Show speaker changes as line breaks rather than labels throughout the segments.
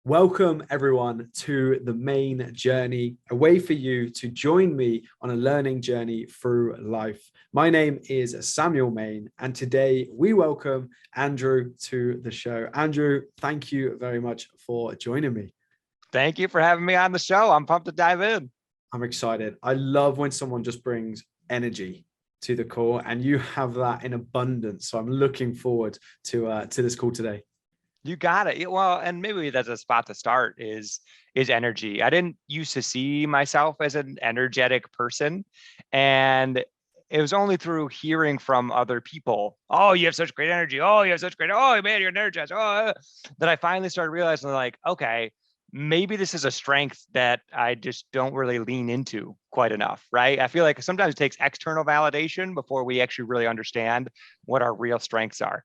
Welcome everyone to the main journey, a way for you to join me on a learning journey through life. My name is Samuel Main, and today we welcome Andrew to the show. Andrew, thank you very much for joining me.
Thank you for having me on the show. I'm pumped to dive in.
I'm excited. I love when someone just brings energy to the call, and you have that in abundance. So I'm looking forward to this call today.
You got it. Well, and maybe that's a spot to start is energy. I didn't used to see myself as an energetic person, and it was only through hearing from other people, oh, you have such great energy. Oh, you have such great, oh man, you're energized. Oh, that I finally started realizing, like, okay, maybe this is a strength that I just don't really lean into quite enough, right? I feel like sometimes it takes external validation before we actually really understand what our real strengths are.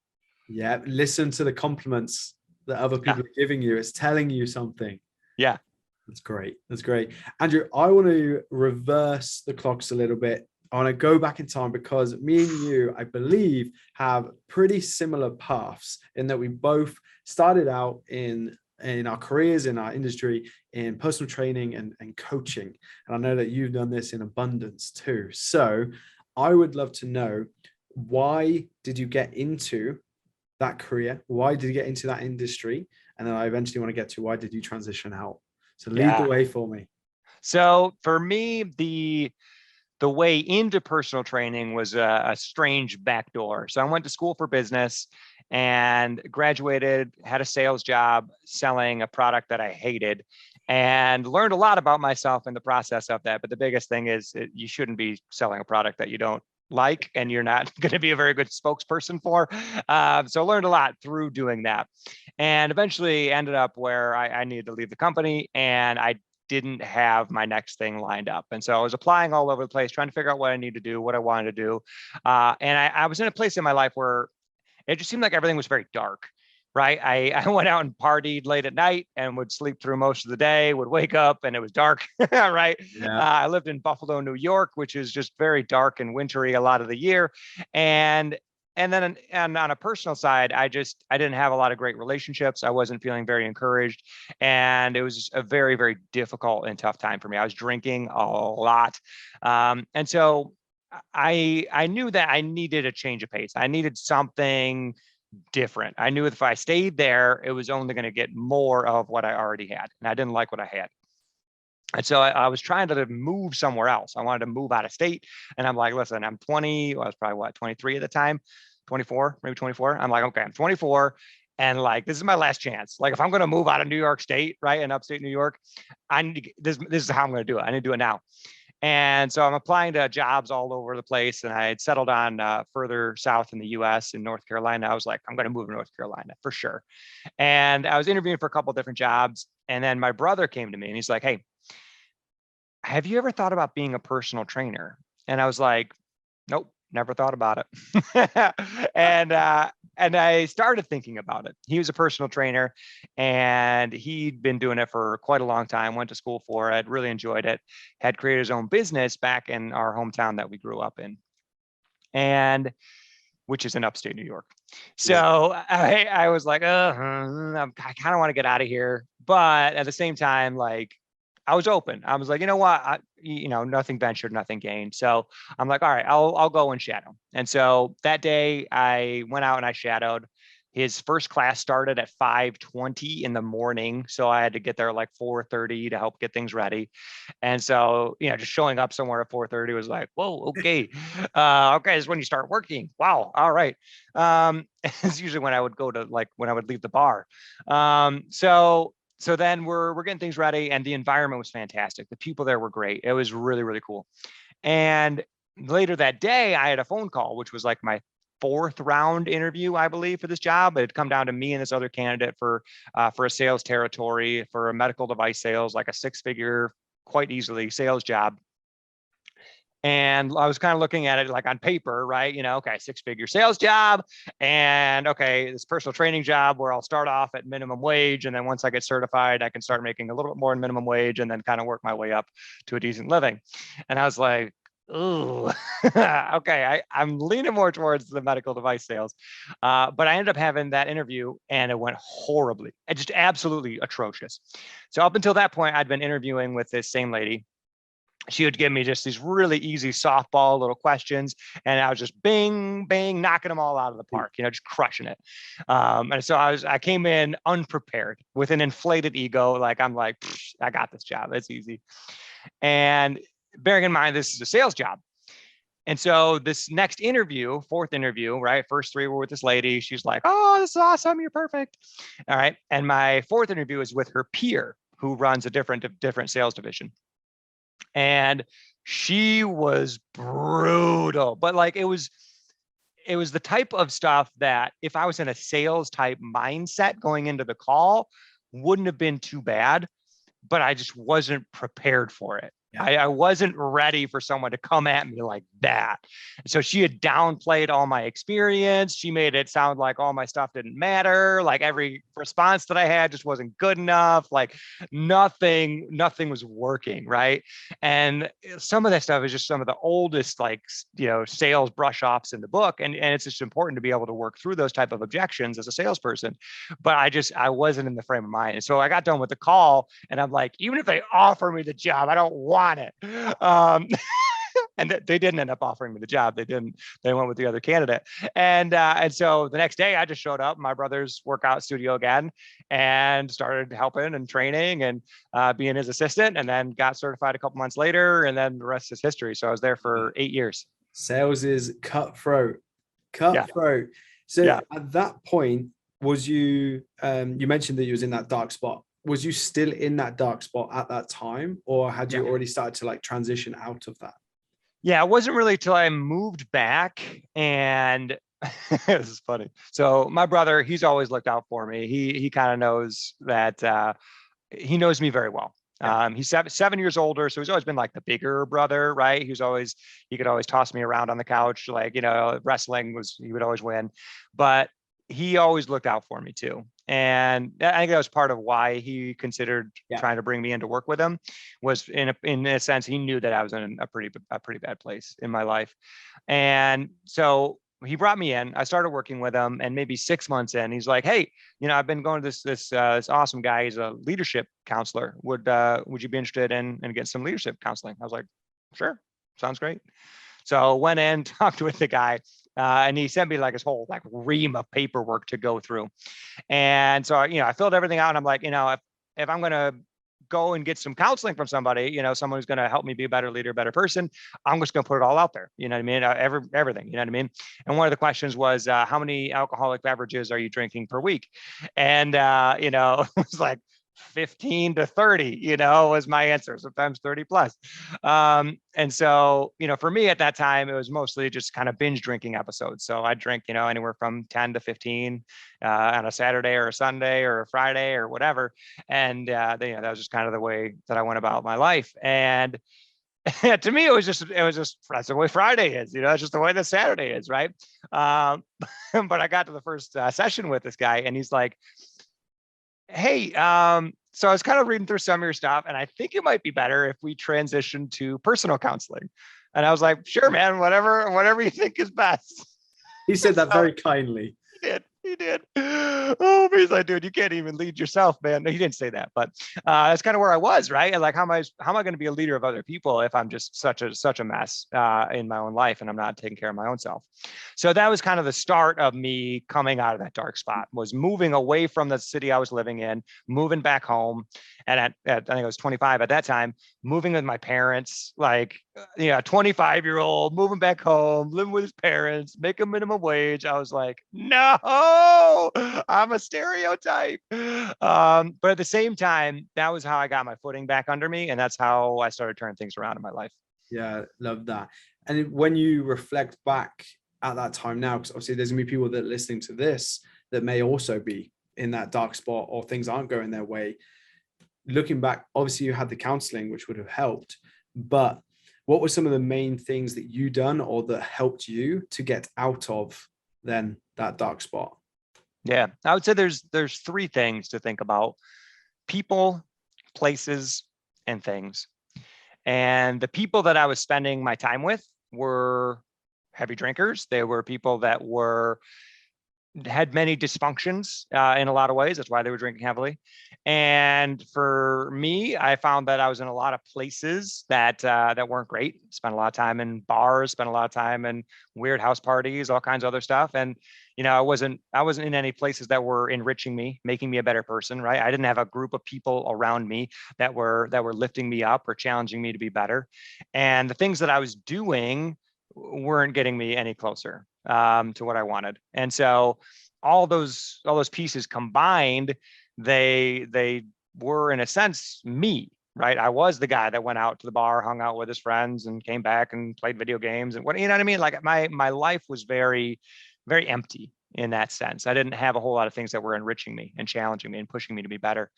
Yeah, listen to the compliments that other people are giving you. It's telling you something.
Yeah.
That's great. That's great. Andrew, I want to reverse the clocks a little bit. I want to go back in time because me and you, I believe, have pretty similar paths in that we both started out in our careers, in our industry, in personal training and coaching. And I know that you've done this in abundance too. So I would love to know, why did you get into that career? Why did you get into that industry? And then I eventually want to get to, why did you transition out? So lead the way for me.
So for me, the way into personal training was a strange backdoor. So I went to school for business and graduated, had a sales job selling a product that I hated, and learned a lot about myself in the process of that. But the biggest thing is you shouldn't be selling a product that you don't like and you're not going to be a very good spokesperson for. So I learned a lot through doing that, and eventually ended up where I needed to leave the company, and I didn't have my next thing lined up. And so I was applying all over the place, trying to figure out what I need to do, what I wanted to do. And I was in a place in my life where it just seemed like everything was very dark, right? I went out and partied late at night and would sleep through most of the day, would wake up and it was dark, right?
Yeah.
I lived in Buffalo, New York, which is just very dark and wintry a lot of the year. And then on a personal side, I didn't have a lot of great relationships. I wasn't feeling very encouraged. And it was a very, very difficult and tough time for me. I was drinking a lot. And so I knew that I needed a change of pace. I needed something different. I knew if I stayed there, it was only going to get more of what I already had. And I didn't like what I had. And so I was trying to move somewhere else. I wanted to move out of state. And I'm like, listen, I'm 20. Well, I was probably 23 at the time, 24, maybe 24. I'm like, okay, I'm 24. And like, this is my last chance. Like, if I'm going to move out of New York State, right, in upstate New York, I need to, this is how I'm going to do it. I need to do it now. And so I'm applying to jobs all over the place. And I had settled on further south in the US, in North Carolina. I was like, I'm going to move to North Carolina for sure. And I was interviewing for a couple of different jobs. And then my brother came to me and he's like, hey, have you ever thought about being a personal trainer? And I was like, nope, never thought about it. And I started thinking about it. He was a personal trainer and he'd been doing it for quite a long time, went to school for it, really enjoyed it, had created his own business back in our hometown that we grew up in, and which is in upstate New York. So I was like, I kind of want to get out of here. But at the same time, like, I was open. I was like, you know what, nothing ventured, nothing gained. So I'm like, all right, I'll go and shadow. And so that day I went out and I shadowed. His first class started at 5:20 in the morning. So I had to get there at like 4:30 to help get things ready. And so, just showing up somewhere at 4:30 was like, whoa, okay. Okay, this is when you start working. Wow. All right. It's usually when I would go to, like, when I would leave the bar. So then we're getting things ready, and the environment was fantastic. The people there were great. It was really, really cool. And later that day, I had a phone call, which was like my fourth round interview, I believe, for this job. It had come down to me and this other candidate for a sales territory for a medical device sales, like a 6-figure, quite easily sales job. And I was kind of looking at it like on paper, right? Okay, 6-figure sales job. And okay, this personal training job where I'll start off at minimum wage. And then once I get certified, I can start making a little bit more than minimum wage and then kind of work my way up to a decent living. And I was like, Ooh, okay. I'm leaning more towards the medical device sales, but I ended up having that interview and it went horribly. It just absolutely atrocious. So up until that point, I'd been interviewing with this same lady. She would give me just these really easy softball little questions, and I was just bing, bing, knocking them all out of the park, just crushing it. And so I came in unprepared with an inflated ego. Like I'm like, I got this job. It's easy. And bearing in mind, this is a sales job. And so this next interview, fourth interview, right? First three were with this lady. She's like, oh, this is awesome. You're perfect. All right. And my fourth interview is with her peer who runs a different sales division. And she was brutal, but like it was the type of stuff that if I was in a sales type mindset going into the call, wouldn't have been too bad, but I just wasn't prepared for it.
Yeah.
I wasn't ready for someone to come at me like that. So she had downplayed all my experience. She made it sound like all my stuff didn't matter. Like every response that I had just wasn't good enough. Like nothing was working. Right. And some of that stuff is just some of the oldest, like, sales brush offs in the book. And it's just important to be able to work through those type of objections as a salesperson. But I wasn't in the frame of mind. And so I got done with the call and I'm like, even if they offer me the job, I don't want it. And they didn't end up offering me the job. They didn't. They went with the other candidate. And so the next day, I just showed up in my brother's workout studio again and started helping and training and being his assistant. And then got certified a couple months later. And then the rest is history. So I was there for 8 years.
Sales is cutthroat.
Yeah.
So
Yeah.
at that point, was you? You mentioned that you was in that dark spot. Was you still in that dark spot at that time, or had you already started to like transition out of that?
Yeah, it wasn't really till I moved back and this is funny. So my brother, he's always looked out for me. He kind of knows that he knows me very well.
Yeah.
He's 7 years older, so he's always been like the bigger brother, right? He could always toss me around on the couch, like, wrestling he would always win, but he always looked out for me too. And I think that was part of why he considered trying to bring me in to work with him, was in a sense, he knew that I was in a pretty bad place in my life. And so he brought me in. I started working with him, and maybe 6 months in, he's like, "Hey, I've been going to this awesome guy. He's a leadership counselor. Would you be interested in getting some leadership counseling?" I was like, "Sure, sounds great." So went in, talked with the guy, and he sent me like his whole like ream of paperwork to go through. And so I filled everything out, and I'm like, if I'm gonna go and get some counseling from somebody, someone who's going to help me be a better leader, better person, I'm just going to put it all out there. You know what I mean? Everything, you know what I mean? And one of the questions was, how many alcoholic beverages are you drinking per week? And, it was like 15 to 30, was my answer, sometimes 30 plus. And so, for me at that time, it was mostly just kind of binge drinking episodes. So I drink, anywhere from 10 to 15 on a Saturday or a Sunday or a Friday or whatever. And, that was just kind of the way that I went about my life. And to me, it was just that's the way Friday is, it's just the way that Saturday is. Right. But I got to the first session with this guy and he's like, "Hey, so I was kind of reading through some of your stuff, and I think it might be better if we transition to personal counseling." And I was like, "Sure, man, whatever you think is best."
He said that very kindly.
He did. Oh, he's like, "Dude, you can't even lead yourself, man." No, he didn't say that, but that's kind of where I was, right? And like, how am I going to be a leader of other people if I'm just such a mess in my own life and I'm not taking care of my own self? So that was kind of the start of me coming out of that dark spot, was moving away from the city I was living in, moving back home. And at I think I was 25 at that time, moving with my parents, like, 25-year-old moving back home, living with his parents, making minimum wage. I was like, no, I'm a stereotype. But at the same time, that was how I got my footing back under me. And that's how I started turning things around in my life.
Yeah, love that. And when you reflect back at that time now, because obviously there's gonna be people that are listening to this that may also be in that dark spot or things aren't going their way. Looking back, obviously you had the counseling, which would have helped, but what were some of the main things that you done or that helped you to get out of then that dark spot?
Yeah, I would say there's three things to think about: people, places, and things. And the people that I was spending my time with were heavy drinkers. They were people that had many dysfunctions in a lot of ways. That's why they were drinking heavily. And for me, I found that I was in a lot of places that weren't great. Spent a lot of time in bars, spent a lot of time in weird house parties, all kinds of other stuff. And I wasn't in any places that were enriching me, making me a better person, right? I didn't have a group of people around me that were lifting me up or challenging me to be better. And the things that I was doing weren't getting me any closer to what I wanted. And so all those pieces combined, they were in a sense me, right? I was the guy that went out to the bar, hung out with his friends, and came back and played video games and what I mean. Like my life was very, very empty in that sense. I didn't have a whole lot of things that were enriching me and challenging me and pushing me to be better.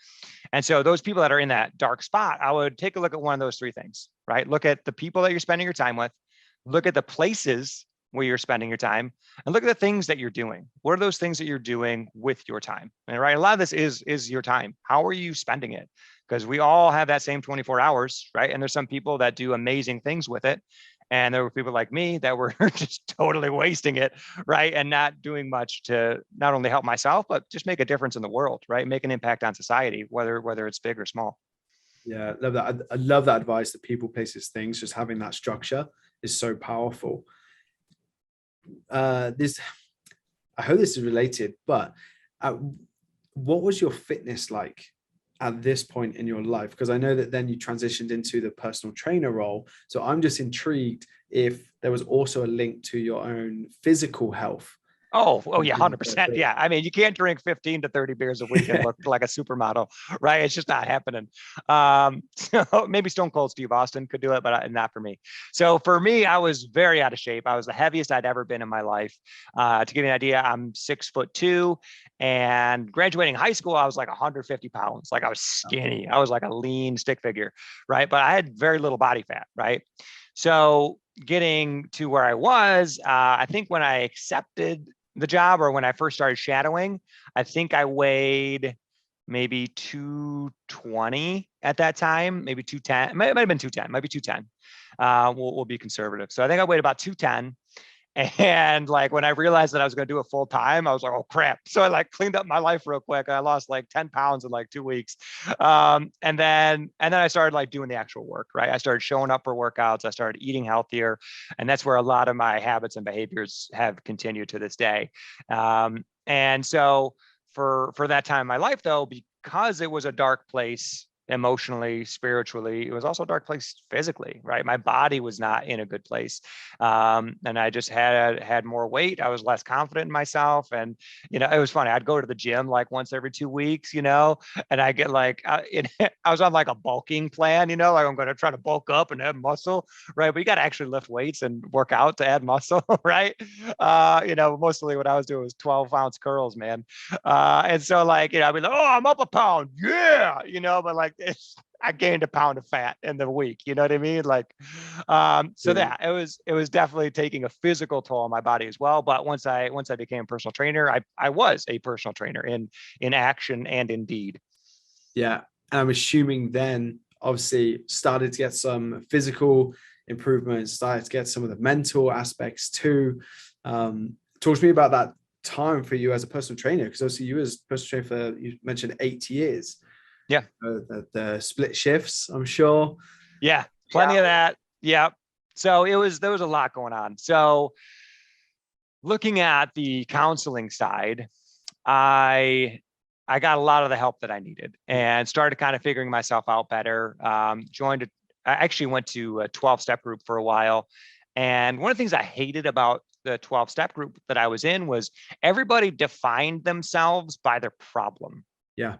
And so those people that are in that dark spot, I would take a look at one of those three things, right? Look at the people that you're spending your time with, look at the places where you're spending your time, and look at the things that you're doing. What are those things that you're doing with your time? And right, a lot of this is your time. How are you spending it? Because we all have that same 24 hours, right? And there's some people that do amazing things with it. And there were people like me that were just totally wasting it, right? And not doing much to not only help myself, but just make a difference in the world, right? Make an impact on society, whether it's big or small.
Yeah, love that. I love that advice, that people, places, things, just having that structure is so powerful. This, I hope this is related, but what was your fitness like at this point in your life? Because I know that then you transitioned into the personal trainer role. So I'm just intrigued if there was also a link to your own physical health.
Oh yeah, 100%. Yeah. I mean, you can't drink 15 to 30 beers a week and look like a supermodel, right? It's just not happening. So maybe Stone Cold Steve Austin could do it, but not for me. So for me, I was very out of shape. I was the heaviest I'd ever been in my life. To give you an idea, I'm 6'2", and graduating high school, I was like 150 pounds. Like I was skinny. I was like a lean stick figure, right? But I had very little body fat, right? So getting to where I was, I think when I accepted the job, or when I first started shadowing, I think I weighed maybe 220 at that time, maybe 210. It might have been 210, might be 210. We'll be conservative. So I think I weighed about 210. And like when I realized that I was going to do it full time, I was like, oh crap. So I like cleaned up my life real quick. I lost like 10 pounds in like 2 weeks. And then I started like doing the actual work, right? I started showing up for workouts. I started eating healthier. And that's where a lot of my habits and behaviors have continued to this day. And so for that time in my life though, because it was a dark place emotionally, spiritually, it was also a dark place physically, right? My body was not in a good place. And I just had more weight. I was less confident in myself. And, it was funny. I'd go to the gym like once every 2 weeks, and I get like, I was on like a bulking plan, like I'm going to try to bulk up and add muscle, right? But you got to actually lift weights and work out to add muscle, right? Mostly what I was doing was 12-ounce curls, man. And so like, I'd be like, oh, I'm up a pound. Yeah. But like, I gained a pound of fat in the week. You know what I mean? Like, so that it was definitely taking a physical toll on my body as well. But once I became a personal trainer, I was a personal trainer in action and in deed.
Yeah. And I'm assuming then obviously started to get some physical improvements, started to get some of the mental aspects too. Talk to me about that time for you as a personal trainer, because obviously you as personal trainer for, you mentioned 8 years.
Yeah.
The split shifts, I'm sure.
Yeah. Plenty of that. Yeah. So there was a lot going on. So looking at the counseling side, I got a lot of the help that I needed and started kind of figuring myself out better. I actually went to a 12-step group for a while. And one of the things I hated about the 12-step group that I was in was everybody defined themselves by their problem.
Yeah.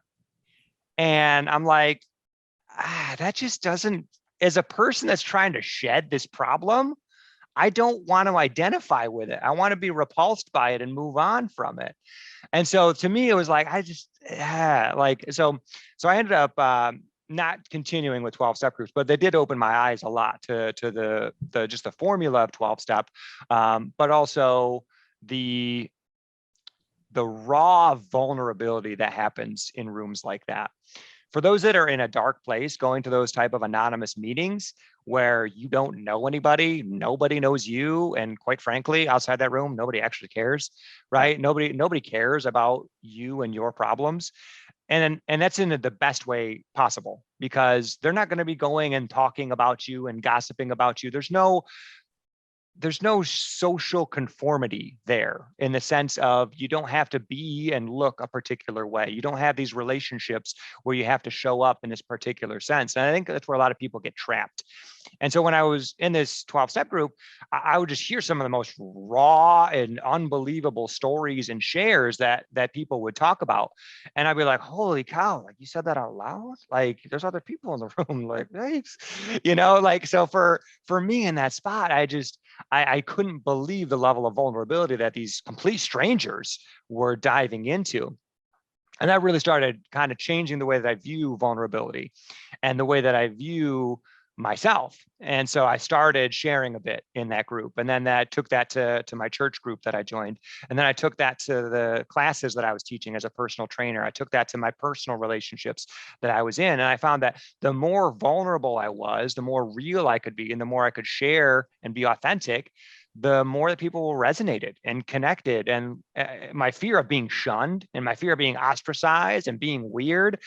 And I'm like, that just doesn't, as a person that's trying to shed this problem, I don't want to identify with it. I want to be repulsed by it and move on from it. And so to me, it was like, so I ended up not continuing with 12-step groups, but they did open my eyes a lot to the just the formula of 12-step, but also the raw vulnerability that happens in rooms like that. for those that are in a dark place, going to those type of anonymous meetings where you don't know anybody, nobody knows you, and quite frankly, outside that room, nobody actually cares, right? Nobody cares about you and your problems. And that's in the best way possible, because they're not going to be going and talking about you and gossiping about you. There's no social conformity there, in the sense of you don't have to be and look a particular way. You don't have these relationships where you have to show up in this particular sense. And I think that's where a lot of people get trapped. And so when I was in this 12-step group, I would just hear some of the most raw and unbelievable stories and shares that people would talk about. And I'd be like, holy cow, like, you said that out loud? Like, there's other people in the room, like, thanks. Like, so for me in that spot, I couldn't believe the level of vulnerability that these complete strangers were diving into. And that really started kind of changing the way that I view vulnerability and the way that I view myself. And so I started sharing a bit in that group. And then that took that to my church group that I joined. And then I took that to the classes that I was teaching as a personal trainer. I took that to my personal relationships that I was in. And I found that the more vulnerable I was, the more real I could be, and the more I could share and be authentic, the more that people resonated and connected. And my fear of being shunned and my fear of being ostracized and being weird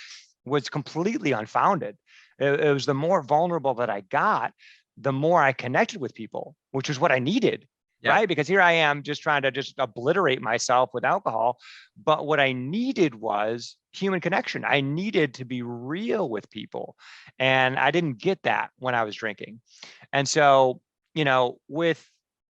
was completely unfounded. It was the more vulnerable that I got, the more I connected with people, which is what I needed, right? Because here I am just trying to just obliterate myself with alcohol. But what I needed was human connection. I needed to be real with people. And I didn't get that when I was drinking. And so,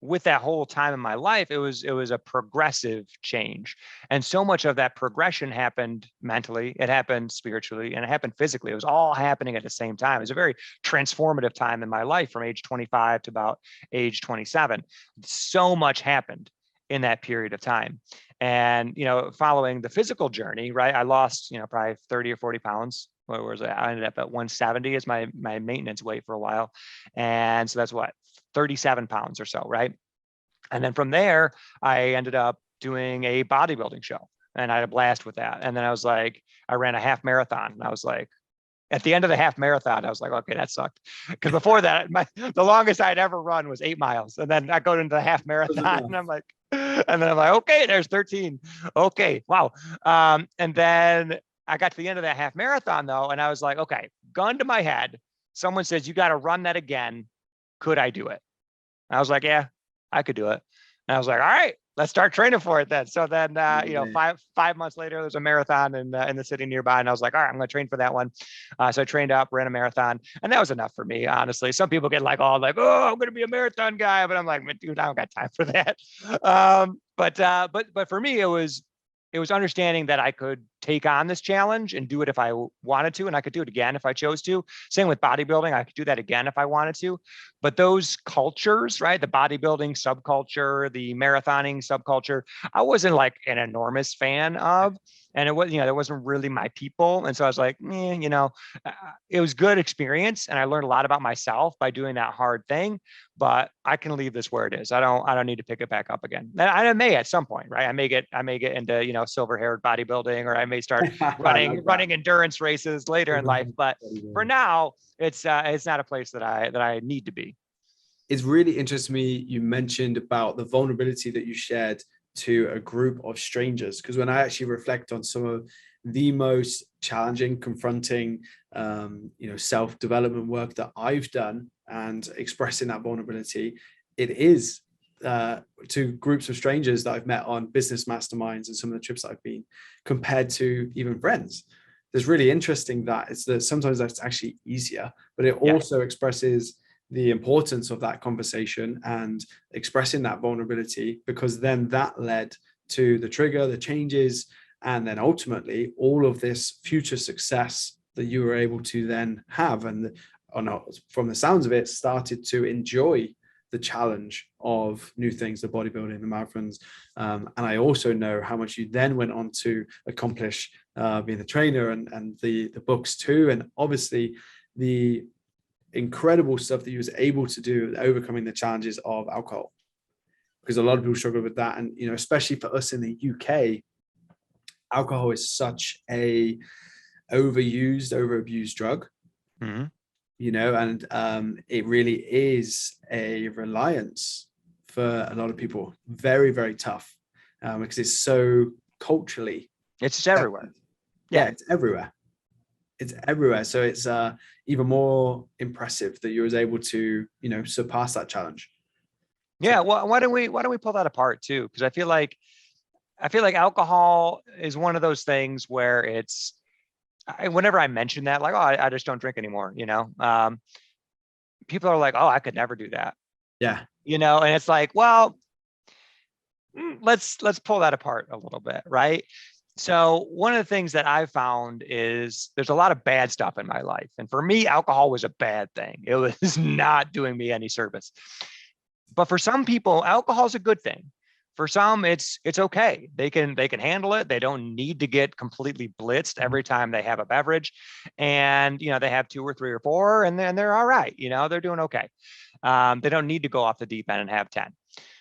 with that whole time in my life, it was a progressive change. And so much of that progression happened mentally, it happened spiritually, and it happened physically. It was all happening at the same time. It was a very transformative time in my life, from age 25 to about age 27. So much happened in that period of time. And, following the physical journey, right, I lost, probably 30 or 40 pounds. What was it? I ended up at 170 as my maintenance weight for a while. And so that's what, 37 pounds or so, right? And then from there, I ended up doing a bodybuilding show, and I had a blast with that. And then I ran a half marathon, and I was like, at the end of the half marathon, I was like, okay, that sucked. Because before that, the longest I'd ever run was 8 miles. And then I go into the half marathon and I'm like, okay, there's 13. Okay, wow. And then I got to the end of that half marathon though, and I was like, okay, gun to my head, someone says, you got to run that again. Could I do it? I was like, yeah, I could do it. And I was like, all right, let's start training for it then. So then, 5 months later, there's a marathon in the city nearby. And I was like, all right, I'm going to train for that one. So I trained up, ran a marathon, and that was enough for me, honestly. Some people get like, oh, I'm going to be a marathon guy. But I'm like, dude, I don't got time for that. But for me, it was understanding that I could take on this challenge and do it if I wanted to, and I could do it again if I chose to. Same with bodybuilding. I could do that again if I wanted to. But those cultures, right? The bodybuilding subculture, the marathoning subculture, I wasn't like an enormous fan of. And it was, that wasn't really my people. And so I was like, it was good experience. And I learned a lot about myself by doing that hard thing, but I can leave this where it is. I don't need to pick it back up again. And I may at some point, right? I may get into, silver haired bodybuilding, or I may start running endurance races later in life. But for now, it's not a place that I need to be.
It's really interesting to me. You mentioned about the vulnerability that you shared to a group of strangers, because when I actually reflect on some of the most challenging, confronting, self-development work that I've done and expressing that vulnerability, it is to groups of strangers that I've met on business masterminds and some of the trips that I've been, compared to even friends. It's really interesting that sometimes that's actually easier, but it also expresses the importance of that conversation and expressing that vulnerability, because then that led to the trigger, the changes, and then ultimately all of this future success that you were able to then have. And from the sounds of it, started to enjoy the challenge of new things, the bodybuilding, the marathons. And I also know how much you then went on to accomplish being the trainer and the books too. And obviously the incredible stuff that you was able to do, overcoming the challenges of alcohol, because a lot of people struggle with that. And especially for us in the UK, alcohol is such a overused, overabused drug,
Mhm.
you know, and it really is a reliance for a lot of people. Very, very tough, because it's so culturally
It's just everywhere.
evident. Yeah,
Yeah.
it's everywhere. It's everywhere. So it's even more impressive that you was able to, you know, surpass that challenge. So
Yeah. Well, why don't we pull that apart too? Because I feel like alcohol is one of those things where whenever I mention that, like, oh, I just don't drink anymore, people are like, oh, I could never do that,
yeah.
and it's like, well, let's pull that apart a little bit, right? So one of the things that I found is there's a lot of bad stuff in my life. And for me, alcohol was a bad thing. It was not doing me any service. But for some people, alcohol is a good thing. For some, it's okay. They can handle it. They don't need to get completely blitzed every time they have a beverage. And they have two or three or four, and then they're all right. They're doing okay. They don't need to go off the deep end and have 10.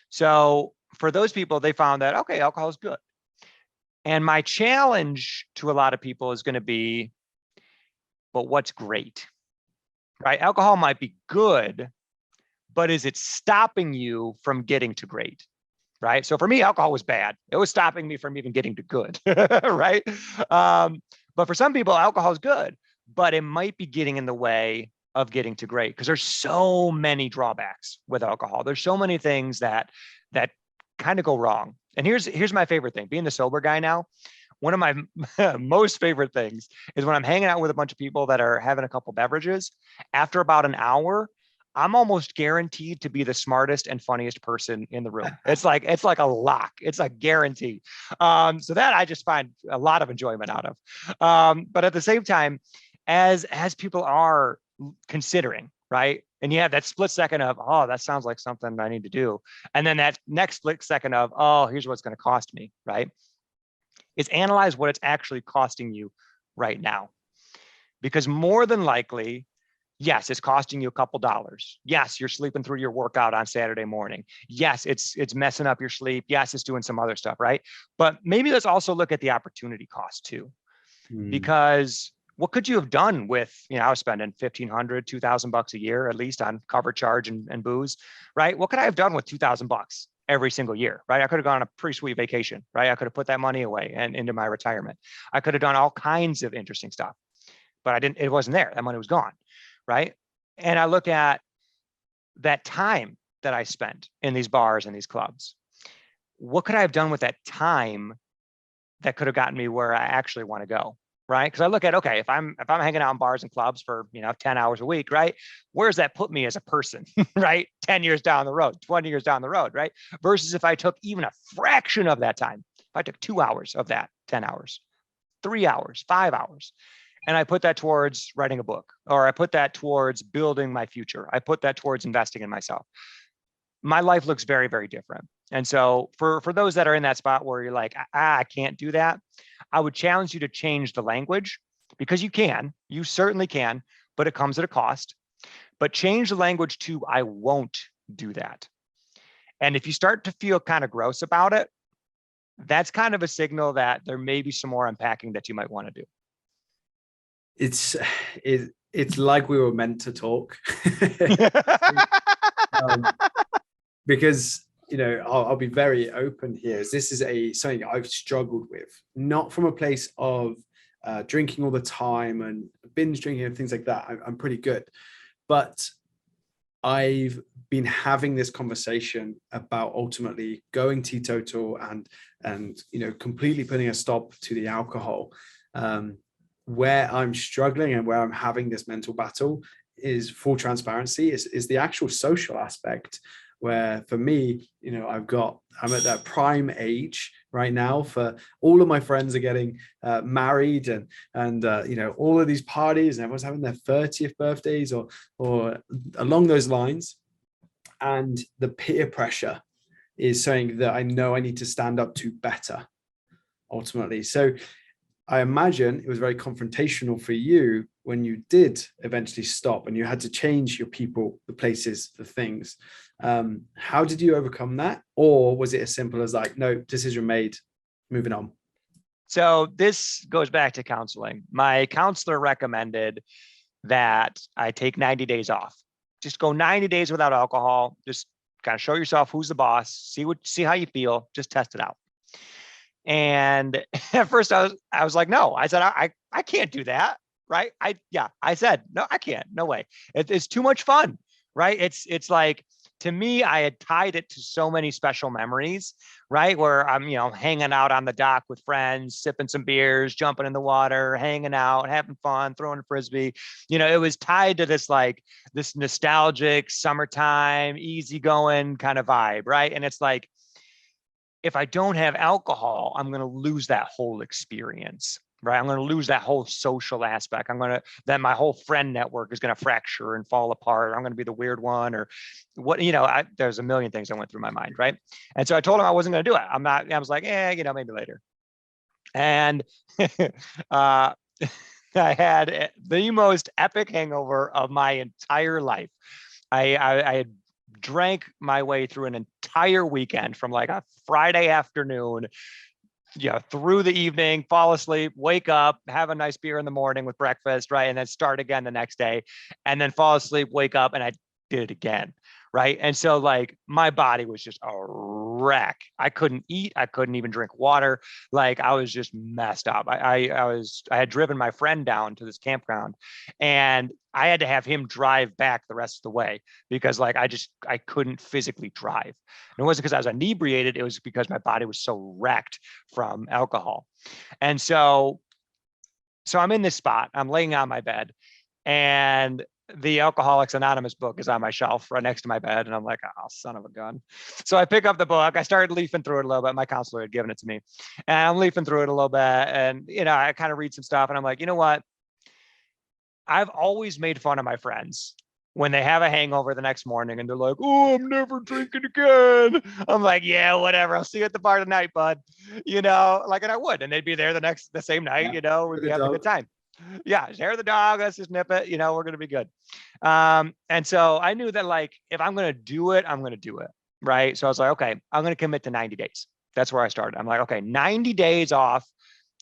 So for those people, they found that, okay, alcohol is good. And my challenge to a lot of people is going to be, but what's great, right? Alcohol might be good, but is it stopping you from getting to great? Right. So for me, alcohol was bad. It was stopping me from even getting to good. Right. But for some people, alcohol is good, but it might be getting in the way of getting to great because there's so many drawbacks with alcohol. There's so many things that kind of go wrong. And here's my favorite thing. Being the sober guy now, one of my most favorite things is when I'm hanging out with a bunch of people that are having a couple beverages. After about an hour, I'm almost guaranteed to be the smartest and funniest person in the room. It's like a lock. It's a guarantee. So that I just find a lot of enjoyment out of. But at the same time, as people are considering, right? And you have that split second of, oh, that sounds like something I need to do. And then that next split second of, oh, here's what's going to cost me, right? Is analyze what it's actually costing you right now. Because more than likely, yes, it's costing you a couple dollars. Yes, you're sleeping through your workout on Saturday morning. Yes, it's messing up your sleep. Yes, it's doing some other stuff, right? But maybe let's also look at the opportunity cost too,
Mm.
because what could you have done with, I was spending 1,500, 2,000 bucks a year, at least on cover charge and booze, right? What could I have done with 2,000 bucks every single year, right? I could have gone on a pretty sweet vacation, right? I could have put that money away and into my retirement. I could have done all kinds of interesting stuff, but I didn't, it wasn't there. That money was gone, right? And I look at that time that I spent in these bars and these clubs. What could I have done with that time that could have gotten me where I actually want to go? Right. Because I look at, okay, if I'm hanging out in bars and clubs for 10 hours a week, right? Where does that put me as a person? Right? 10 years down the road, 20 years down the road, right? Versus if I took even a fraction of that time, if I took 2 hours of that 10 hours, 3 hours, 5 hours, and I put that towards writing a book, or I put that towards building my future, I put that towards investing in myself, my life looks very, very different. And so for those that are in that spot where you're like, I can't do that, I would challenge you to change the language, because you certainly can, but it comes at a cost. But change the language to, I won't do that. And if you start to feel kind of gross about it, that's kind of a signal that there may be some more unpacking that you might want to do.
It's it's like we were meant to talk. um, because I'll be very open here. As this is something I've struggled with, not from a place of drinking all the time and binge drinking and things like that. I'm pretty good, but I've been having this conversation about ultimately going teetotal and completely putting a stop to the alcohol. Where I'm struggling and where I'm having this mental battle is, full transparency, is the actual social aspect, where for me, I'm at that prime age right now. For all of my friends are getting married and all of these parties, and everyone's having their 30th birthdays or along those lines. And the peer pressure is something that I know I need to stand up to better ultimately. So I imagine it was very confrontational for you when you did eventually stop and you had to change your people, the places, the things. How did you overcome that? Or was it as simple as like, no, decision made, moving on?
So this goes back to counseling. My counselor recommended that I take 90 days off. Just go 90 days without alcohol. Just kind of show yourself who's the boss, see how you feel, just test it out. And at first I was like, no, I said, I can't do that. Right. I said, no, I can't. No way. It's too much fun. Right. It's like, to me, I had tied it to so many special memories, right? Where I'm, hanging out on the dock with friends, sipping some beers, jumping in the water, hanging out, having fun, throwing a frisbee. It was tied to this nostalgic summertime, easygoing kind of vibe, right? And it's like, if I don't have alcohol, I'm going to lose that whole experience, right? I'm going to lose that whole social aspect. Then my whole friend network is going to fracture and fall apart. I'm going to be the weird one, or what, there's a million things that went through my mind, right? And so I told him I wasn't going to do it. I was like, maybe later. And I had the most epic hangover of my entire life. I had drank my way through an entire weekend from like a Friday afternoon, through the evening, fall asleep, wake up, have a nice beer in the morning with breakfast, right? And then start again the next day, and then fall asleep, wake up, and I did it again. Right. And so like my body was just a wreck. I couldn't eat. I couldn't even drink water. Like I was just messed up. I had driven my friend down to this campground, and I had to have him drive back the rest of the way because like I couldn't physically drive. And it wasn't because I was inebriated. It was because my body was so wrecked from alcohol. And so I'm in this spot. I'm laying on my bed, and the Alcoholics Anonymous book is on my shelf right next to my bed. And I'm like, oh, son of a gun. So I pick up the book. I started leafing through it a little bit. My counselor had given it to me. And I'm leafing through it a little bit. And, I kind of read some stuff. And I'm like, you know what? I've always made fun of my friends when they have a hangover the next morning and they're like, oh, I'm never drinking again. I'm like, yeah, whatever. I'll see you at the bar tonight, bud. And I would. And they'd be there the same night, we'd be having a good time. Yeah, share the dog. Let's just nip it. We're going to be good. And so I knew that like, if I'm going to do it, I'm going to do it. Right. So I was like, okay, I'm going to commit to 90 days. That's where I started. I'm like, okay, 90 days off.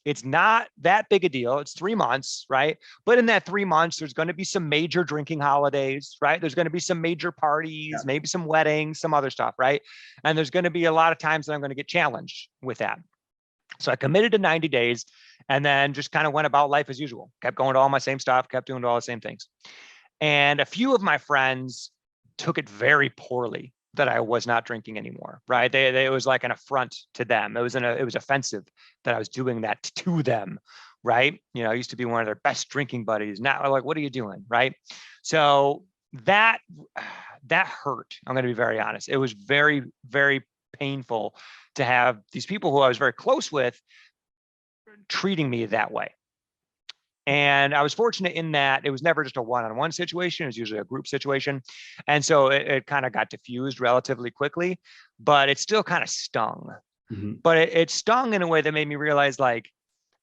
It's not that big a deal. It's 3 months, right? But in that 3 months, there's going to be some major drinking holidays, right? There's going to be some major parties, maybe some weddings, some other stuff, right? And there's going to be a lot of times that I'm going to get challenged with that. So I committed to 90 days and then just kind of went about life as usual, kept going to all my same stuff, kept doing all the same things. And a few of my friends took it very poorly that I was not drinking anymore, right? It was like an affront to them. It was offensive that I was doing that to them, right? I used to be one of their best drinking buddies. Now they're like, what are you doing, right? So that hurt. I'm going to be very honest. It was very, very painful to have these people who I was very close with treating me that way. And I was fortunate in that it was never just a one-on-one situation. It was usually a group situation. And so it kind of got diffused relatively quickly, but it still kind of stung. Mm-hmm. But it stung in a way that made me realize like,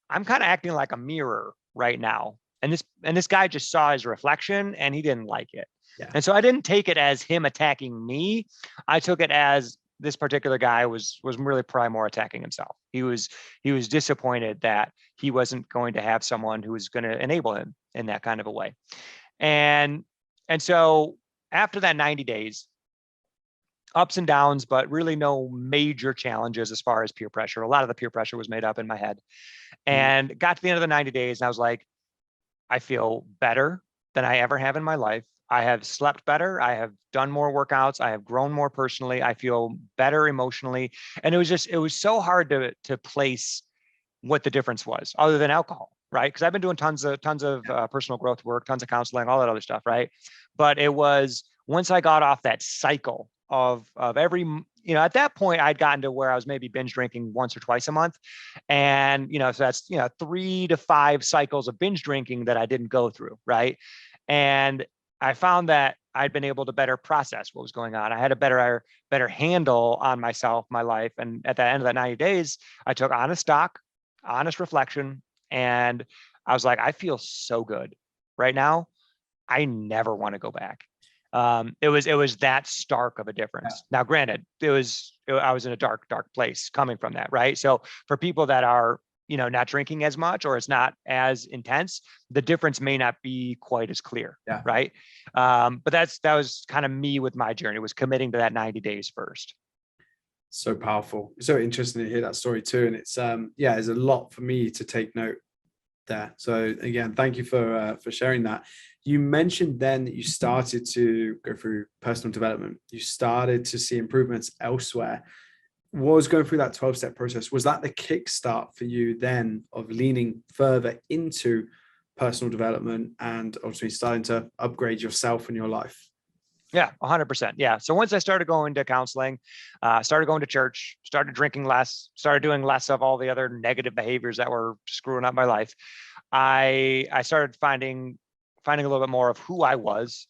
I'm kind of acting like a mirror right now. And this guy just saw his reflection and he didn't like it. Yeah. And so I didn't take it as him attacking me. I took it as this particular guy was really probably more attacking himself. He was disappointed that he wasn't going to have someone who was going to enable him in that kind of a way. And so after that 90 days, ups and downs, but really no major challenges as far as peer pressure. A lot of the peer pressure was made up in my head. And got to the end of the 90 days and I was like, I feel better than I ever have in my life. I have slept better. I have done more workouts. I have grown more personally. I feel better emotionally. And it was so hard to place what the difference was other than alcohol, right? Because I've been doing tons of personal growth work, tons of counseling, all that other stuff, right? But it was once I got off that cycle of every, at that point I'd gotten to where I was maybe binge drinking once or twice a month. And, so that's, 3 to 5 cycles of binge drinking that I didn't go through, right? And I found that I'd been able to better process what was going on. I had a better handle on myself, my life. And at the end of that 90 days, I took honest stock, honest reflection. And I was like, I feel so good right now. I never want to go back. It was that stark of a difference. Now, granted, I was in a dark place coming from that, right? So for people that are not drinking as much, or it's not as intense, the difference may not be quite as clear.
Yeah.
Right. But that was kind of me with my journey, was committing to that 90 days first.
So powerful. So interesting to hear that story too. And it's there's a lot for me to take note there. So again, thank you for sharing that. You mentioned then that you started to go through personal development. You started to see improvements elsewhere. Was going through that 12-step process, was that the kickstart for you then of leaning further into personal development and obviously starting to upgrade yourself and your life?
Yeah, 100%. Yeah. So once I started going to counseling, started going to church, started drinking less, started doing less of all the other negative behaviors that were screwing up my life, I started finding a little bit more of who I was,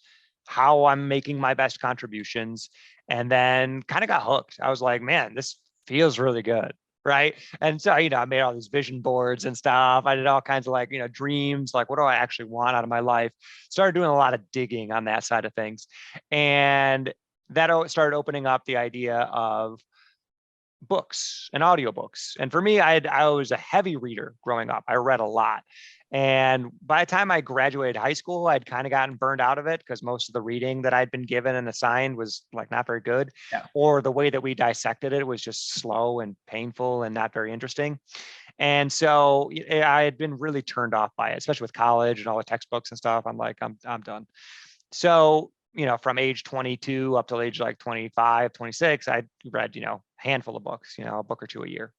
how I'm making my best contributions, and then kind of got hooked. I was like, man, this feels really good. Right. And so, I made all these vision boards and stuff. I did all kinds of dreams, like, what do I actually want out of my life? Started doing a lot of digging on that side of things. And that started opening up the idea of books and audiobooks. And for me, I was a heavy reader growing up. I read a lot. And by the time I graduated high school, I'd kind of gotten burned out of it, because most of the reading that I'd been given and assigned was not very good, or the way that we dissected it was just slow and painful and not very interesting. And so I had been really turned off by it, especially with college and all the textbooks and stuff. I'm like, I'm done. So, from age 22 up till age 25, 26, I read, handful of books, a book or two a year.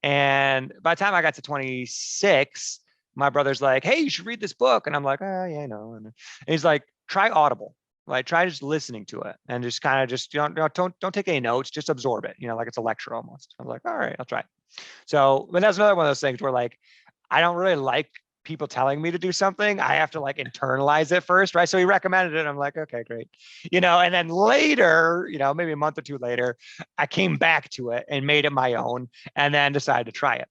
And by the time I got to 26, my brother's like, hey, you should read this book. And I'm like, oh, yeah, I know. And he's like, try Audible. Try just listening to it and just kind of just don't take any notes, just absorb it, like it's a lecture almost. I'm like, all right, I'll try it. So, but that's another one of those things where I don't really like people telling me to do something. I have to internalize it first, right? So he recommended it. I'm like, okay, great. And then later, maybe a month or two later, I came back to it and made it my own, and then decided to try it.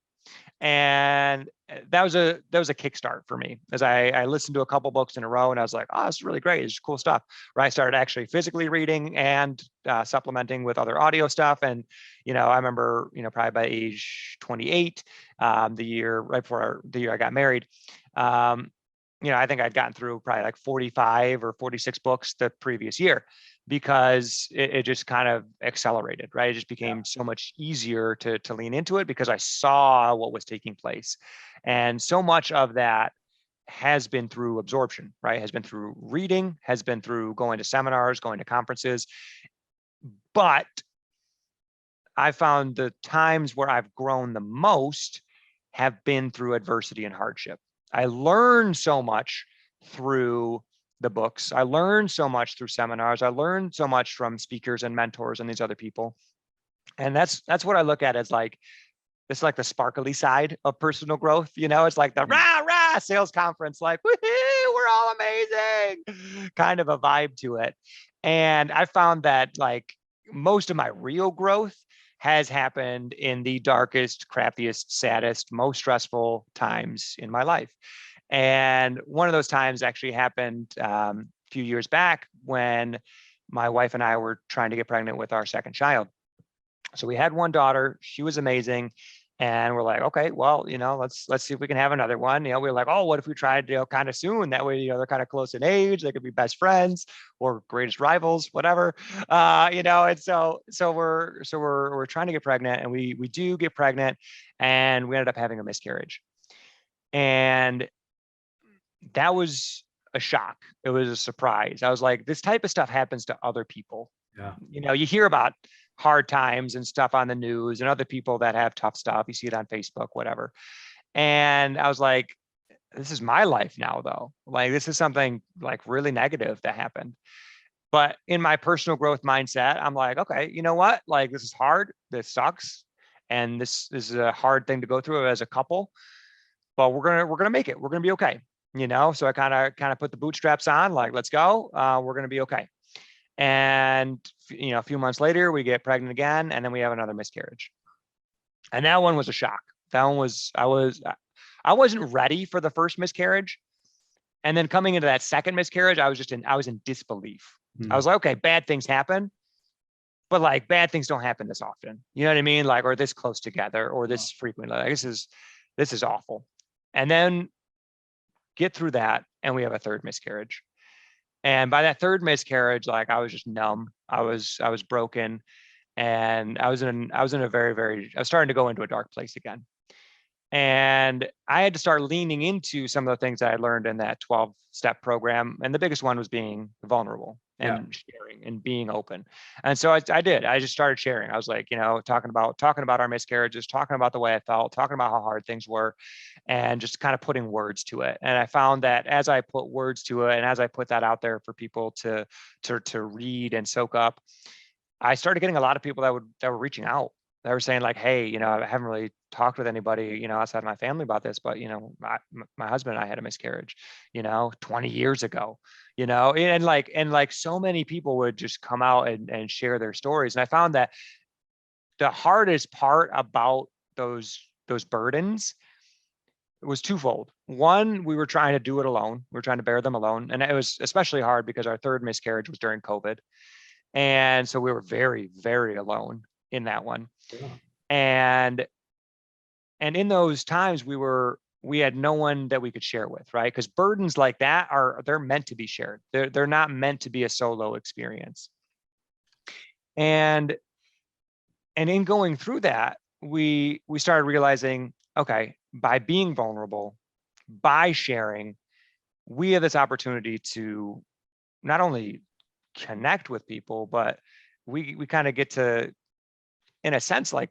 And that was a kickstart for me, as I listened to a couple books in a row, and I was like, oh, this is really great. It's cool stuff. Right. I started actually physically reading and supplementing with other audio stuff. And, I remember, probably by age 28, the year right before the year I got married, I think I'd gotten through probably 45 or 46 books the previous year, because it just kind of accelerated, right? It just became so much easier to lean into it, because I saw what was taking place. And so much of that has been through absorption, right? Has been through reading, has been through going to seminars, going to conferences. But I found the times where I've grown the most have been through adversity and hardship. I learned so much through the books. I learned so much through seminars. I learned so much from speakers and mentors and these other people. And that's what I look at as it's the sparkly side of personal growth. It's like the rah, rah sales conference, woohoo, we're all amazing kind of a vibe to it. And I found that most of my real growth has happened in the darkest, crappiest, saddest, most stressful times in my life. And one of those times actually happened a few years back, when my wife and I were trying to get pregnant with our second child. So we had one daughter. She was amazing. And we're like, okay, well, let's see if we can have another one. We were like, oh, what if we tried, kind of soon? That way, they're kind of close in age. They could be best friends or greatest rivals, whatever. And so we're trying to get pregnant, and we do get pregnant, and we ended up having a miscarriage. And that was a shock. It was a surprise. I was like, this type of stuff happens to other people.
Yeah.
You hear about hard times and stuff on the news, and other people that have tough stuff. You see it on Facebook, whatever. And I was like, this is my life now, though. This is something really negative that happened. But in my personal growth mindset, I'm like, okay, you know what? This is hard. This sucks. And this is a hard thing to go through as a couple, but we're gonna make it. We're gonna be okay. So I kind of put the bootstraps on, let's go. We're gonna be okay. And a few months later, we get pregnant again, and then we have another miscarriage. And that one was a shock. That one was I wasn't ready for the first miscarriage. And then coming into that second miscarriage, I was in disbelief. I was like, okay, bad things happen, but bad things don't happen this often. You know what I mean? Or this close together, or this frequently. This is this is awful. And then get through that, and we have a third miscarriage. And by that third miscarriage, like I was just numb. I was broken, and I was in a I was starting to go into a dark place again. And I had to start leaning into some of the things that I learned in that 12-step program. And the biggest one was being vulnerable
Yeah.
and sharing and being open. And so I did. I just started sharing. I was like, talking about our miscarriages, talking about the way I felt, talking about how hard things were, and just kind of putting words to it. And I found that as I put words to it, and as I put that out there for people to read and soak up, I started getting a lot of people that were reaching out. They were saying like, hey, I haven't really talked with anybody, outside of my family about this, but my husband and I had a miscarriage, 20 years ago, and like so many people would just come out and share their stories. And I found that the hardest part about those burdens was twofold. One, we were trying to do it alone. We were trying to bear them alone. And it was especially hard because our third miscarriage was during COVID. And so we were very, very alone in that one.
Yeah.
And in those times we had no one that we could share with, right? Because burdens like that they're meant to be shared. They're not meant to be a solo experience. And in going through that, we started realizing, okay, by being vulnerable, by sharing, we have this opportunity to not only connect with people, but we kind of get to, in a sense, like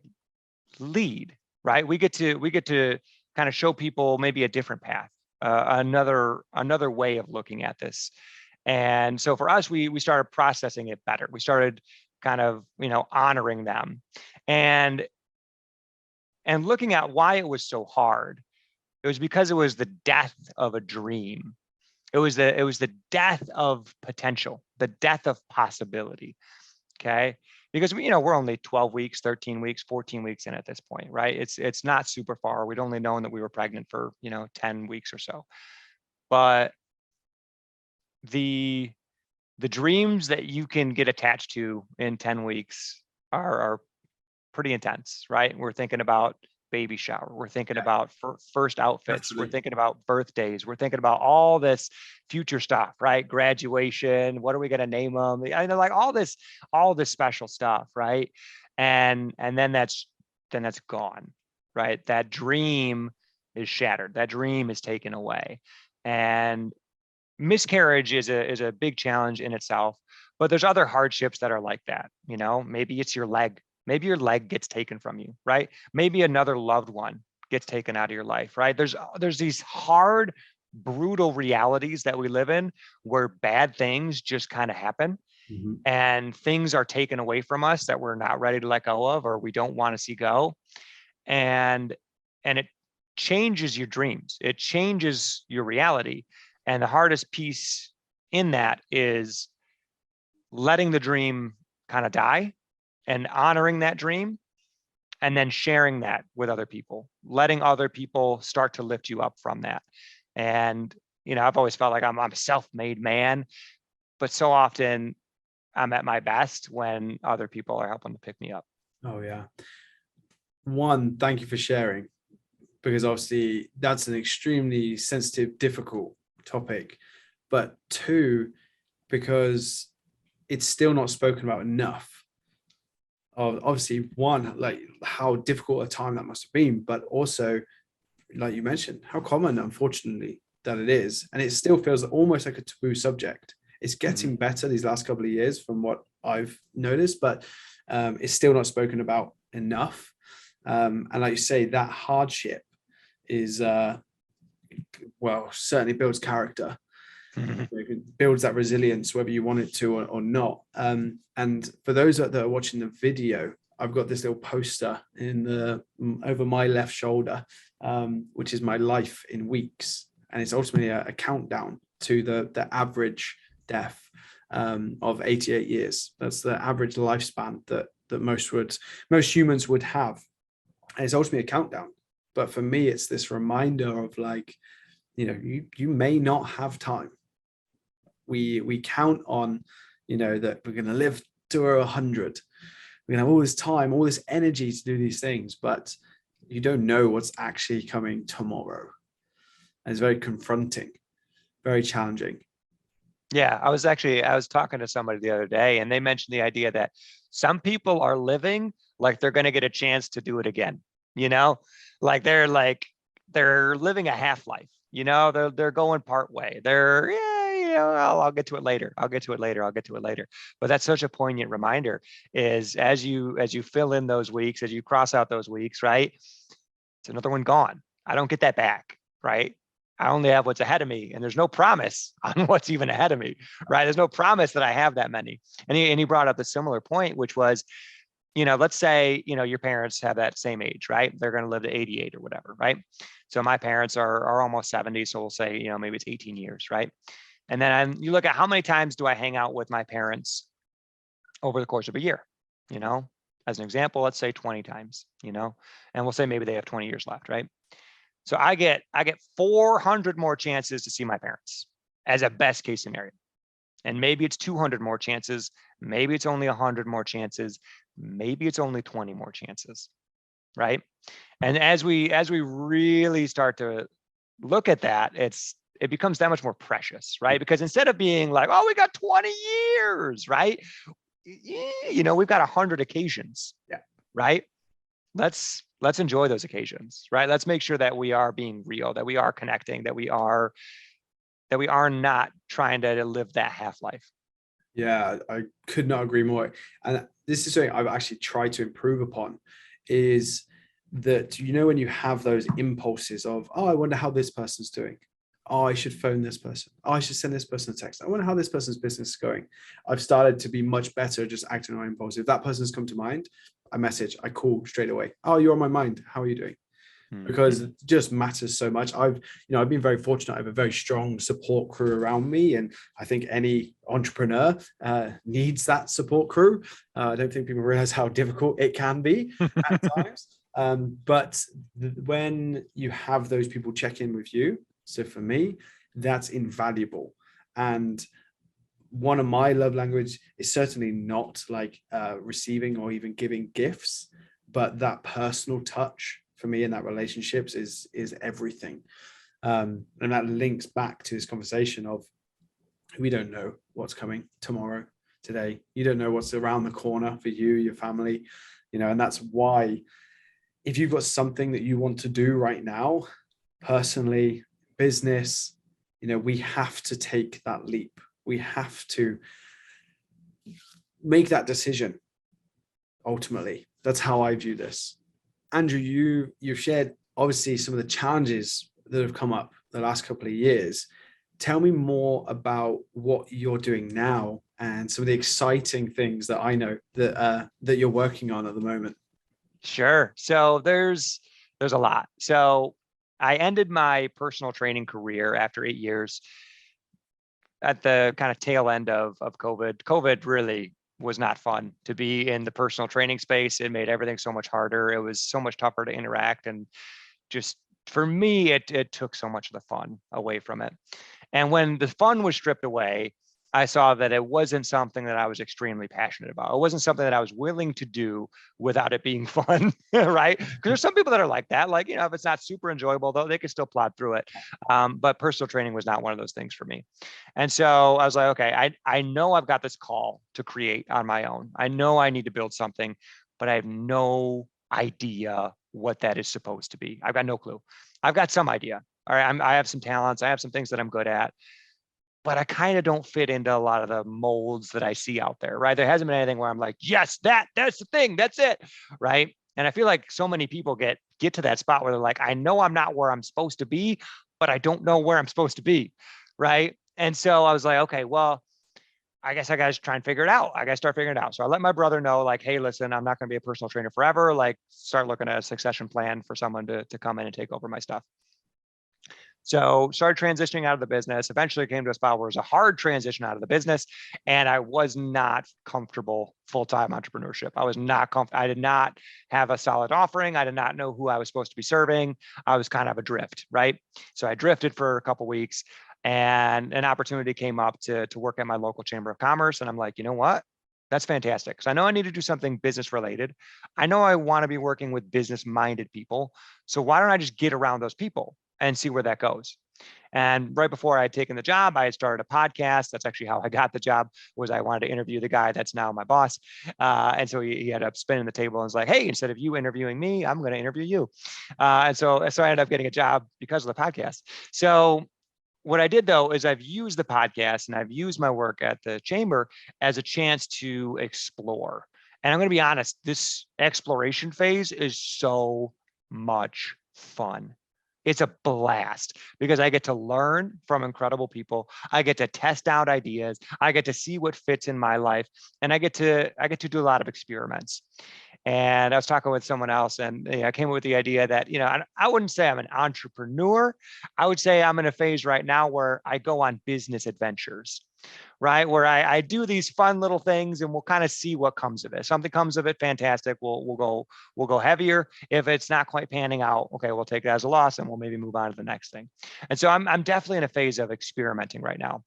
lead, right? We get to kind of show people maybe a different path, another way of looking at this. And so for us, we started processing it better. We started kind of, honoring them, and looking at why it was so hard. It was because it was the death of a dream. It was the death of potential, the death of possibility. Okay. Because we're only 12 weeks, 13 weeks, 14 weeks in at this point, right? It's not super far. We'd only known that we were pregnant for, 10 weeks or so. But the dreams that you can get attached to in 10 weeks are pretty intense, right? We're thinking about baby shower. We're thinking about first outfits.
Absolutely.
We're thinking about birthdays. We're thinking about all this future stuff, right? Graduation. What are we going to name them? I know, like all this special stuff, right? And then that's gone, right? That dream is shattered. That dream is taken away. And miscarriage is a big challenge in itself, but there's other hardships that are like that. Maybe it's your leg. Maybe your leg gets taken from you, right? Maybe another loved one gets taken out of your life, right? There's these hard, brutal realities that we live in where bad things just kind of happen.
Mm-hmm.
And things are taken away from us that we're not ready to let go of, or we don't want to see go. And it changes your dreams. It changes your reality. And the hardest piece in that is letting the dream kind of die and honoring that dream, and then sharing that with other people, letting other people start to lift you up from that. And, I've always felt like I'm a self-made man, but so often I'm at my best when other people are helping to pick me up.
Oh yeah. One, thank you for sharing, because obviously that's an extremely sensitive, difficult topic. But two, because it's still not spoken about enough. Obviously, one, like how difficult a time that must have been, but also, like you mentioned, how common, unfortunately, that it is. And it still feels almost like a taboo subject. It's getting better these last couple of years from what I've noticed, but it's still not spoken about enough. And like you say, that hardship is, certainly builds character. It builds that resilience, whether you want it to or not. And for those that are watching the video, I've got this little poster over my left shoulder, which is my life in weeks, and it's ultimately a countdown to the average death of 88 years. That's the average lifespan that most humans would have, and it's ultimately a countdown. But for me, it's this reminder of like, you may not have time. We count on, that we're going to live to 100. We're going to have all this time, all this energy to do these things, but you don't know what's actually coming tomorrow. And it's very confronting, very challenging.
Yeah, I was talking to somebody the other day, and they mentioned the idea that some people are living like they're going to get a chance to do it again. You know, like they're living a half life. You know, they're going part way. They're yeah, you know, I'll get to it later. I'll get to it later. I'll get to it later. But that's such a poignant reminder. Is as you fill in those weeks, as you cross out those weeks, right? It's another one gone. I don't get that back, right? I only have what's ahead of me, and there's no promise on what's even ahead of me, right? There's no promise that I have that many. And he brought up a similar point, which was, let's say, your parents have that same age, right? They're going to live to 88 or whatever, right? So my parents are almost 70. So we'll say, maybe it's 18 years, right? And then you look at how many times do I hang out with my parents over the course of a year, you know, as an example, let's say 20 times, and we'll say maybe they have 20 years left, right? So I get 400 more chances to see my parents as a best case scenario. And maybe it's 200 more chances. Maybe it's only 100 more chances. Maybe it's only 20 more chances, right? And as we really start to look at that, it becomes that much more precious, right? Because instead of being like, oh, we got 20 years, right? We've got 100 occasions,
yeah,
right? Let's enjoy those occasions, right? Let's make sure that we are being real, that we are connecting, that we are not trying to live that half life.
Yeah, I could not agree more. And this is something I've actually tried to improve upon, is that, when you have those impulses of, oh, I wonder how this person's doing. Oh, I should phone this person. Oh, I should send this person a text. I wonder how this person's business is going. I've started to be much better just acting on impulse. If that person's come to mind, I message, I call straight away. Oh, you're on my mind. How are you doing? Because it just matters so much. I've been very fortunate. I have a very strong support crew around me, and I think any entrepreneur needs that support crew. I don't think people realize how difficult it can be at times. But when you have those people check in with you, so for me, that's invaluable. And one of my love language is certainly not like receiving or even giving gifts, but that personal touch for me in that relationships is everything. And that links back to this conversation of, we don't know what's coming tomorrow, today. You don't know what's around the corner for you, your family, and that's why, if you've got something that you want to do right now, personally, business, we have to take that leap. We have to make that decision. Ultimately, that's how I view this. Andrew, you've shared obviously some of the challenges that have come up the last couple of years. Tell me more about what you're doing now and some of the exciting things that I know that you're working on at the moment.
Sure. So there's a lot. So I ended my personal training career after 8 years at the kind of tail end of COVID. COVID really was not fun to be in the personal training space. It made everything so much harder. It was so much tougher to interact. And just for me, it took so much of the fun away from it. And when the fun was stripped away, I saw that it wasn't something that I was extremely passionate about. It wasn't something that I was willing to do without it being fun, right? Because there's some people that are like that. Like, if it's not super enjoyable, though, they can still plod through it. But personal training was not one of those things for me. And so I was like, okay, I know I've got this call to create on my own. I know I need to build something, but I have no idea what that is supposed to be. I've got no clue. I've got some idea. All right, I have some talents. I have some things that I'm good at, but I kind of don't fit into a lot of the molds that I see out there, right? There hasn't been anything where I'm like, yes, that's the thing, that's it, right? And I feel like so many people get to that spot where they're like, I know I'm not where I'm supposed to be, but I don't know where I'm supposed to be, right? And so I was like, okay, well, I guess I got to try and figure it out. I got to start figuring it out. So I let my brother know, like, hey, listen, I'm not going to be a personal trainer forever. Like, start looking at a succession plan for someone to come in and take over my stuff. So started transitioning out of the business. Eventually came to a spot where it was a hard transition out of the business. And I was not comfortable full-time entrepreneurship. I was not comfortable. I did not have a solid offering. I did not know who I was supposed to be serving. I was kind of adrift, right? So I drifted for a couple of weeks, and an opportunity came up to work at my local chamber of commerce. And I'm like, you know what? That's fantastic. So I know I need to do something business related. I know I want to be working with business minded people. So why don't I just get around those people and see where that goes? And right before I had taken the job, I had started a podcast. That's actually how I got the job. Was I wanted to interview the guy that's now my boss, and so he ended up spinning the table and was like, "Hey, instead of you interviewing me, I'm going to interview you." And so I ended up getting a job because of the podcast. So what I did though is I've used the podcast and I've used my work at the chamber as a chance to explore. And I'm going to be honest, this exploration phase is so much fun. It's a blast because I get to learn from incredible people. I get to test out ideas. I get to see what fits in my life, and I get to do a lot of experiments. And I was talking with someone else, and I came up with the idea that, I wouldn't say I'm an entrepreneur. I would say I'm in a phase right now where I go on business adventures, right? Where I do these fun little things, and we'll kind of see what comes of it. Something comes of it, fantastic. We'll go heavier. If it's not quite panning out, okay, we'll take it as a loss, and we'll maybe move on to the next thing. And so I'm definitely in a phase of experimenting right now,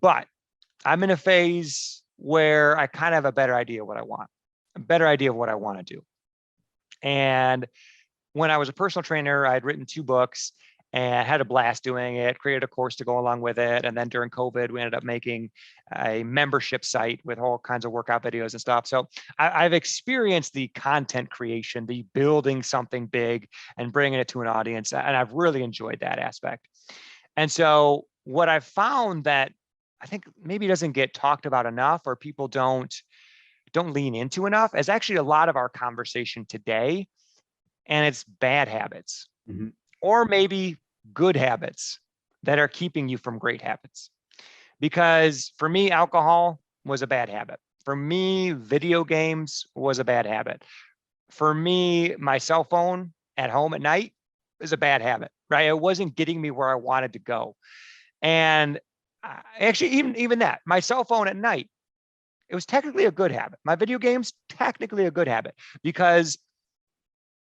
but I'm in a phase where I kind of have a better idea what I want, a better idea of what I want to do. And when I was a personal trainer, I had written 2 books and had a blast doing it, created a course to go along with it. And then during COVID, we ended up making a membership site with all kinds of workout videos and stuff. So I've experienced the content creation, the building something big and bringing it to an audience. And I've really enjoyed that aspect. And so what I've found that I think maybe doesn't get talked about enough, or people don't lean into enough, is actually a lot of our conversation today, and it's bad habits,
Mm-hmm.
or maybe good habits that are keeping you from great habits. Because for me, alcohol was a bad habit. For me, video games was a bad habit. For me, my cell phone at home at night is a bad habit, right? It wasn't getting me where I wanted to go. And actually, even that, my cell phone at night, it was technically a good habit. My video games, technically a good habit, because